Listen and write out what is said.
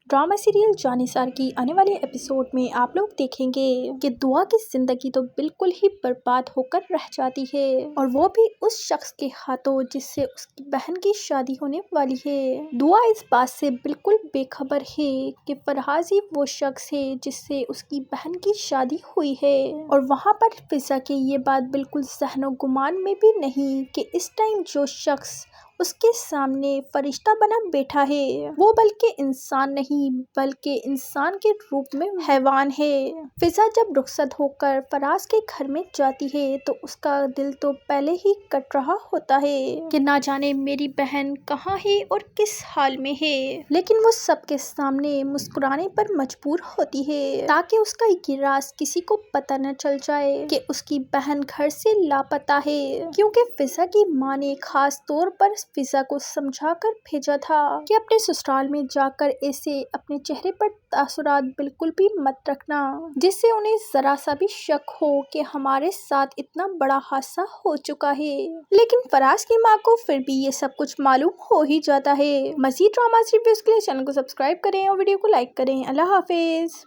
Drama serial Jannisar की आने वाले एपिसोड में आप लोग देखेंगे कि दुआ की जिंदगी तो बिल्कुल ही बर्बाद होकर रह जाती है, और वो भी उस शख्स के हाथों जिससे उसकी बहन की शादी होने वाली है। दुआ इस बात से बिल्कुल बेखबर है कि फरहाज ही वो शख्स है जिससे उसकी बहन की शादी हुई है, और वहाँ पर फिजा की ये बात बिल्कुल ज़हनो गुमान में भी नहीं कि इस टाइम जो शख्स उसके सामने फरिश्ता बना बैठा है वो बल्कि इंसान नहीं बल्कि इंसान के रूप में हैवान है। फिजा जब रुखसत होकर फराज के घर में जाती है तो उसका दिल तो पहले ही कट रहा होता है कि ना जाने मेरी बहन कहाँ है और किस हाल में है, लेकिन वो सबके सामने मुस्कुराने पर मजबूर होती है ताकि उसका ये राज किसी को पता न चल जाए कि उसकी बहन घर से लापता है, क्योंकि फिजा की माँ ने खास तौर पर फिजा को समझाकर भेजा था कि अपने ससुराल में जाकर ऐसे अपने चेहरे पर तासुरात बिल्कुल भी मत रखना जिससे उन्हें जरा सा भी शक हो कि हमारे साथ इतना बड़ा हादसा हो चुका है। लेकिन फराज की माँ को फिर भी ये सब कुछ मालूम हो ही जाता है। मज़ीद ड्रामा रिव्यूज के लिए चैनल को सब्सक्राइब करें और वीडियो को लाइक करें। अल्लाह हाफिज।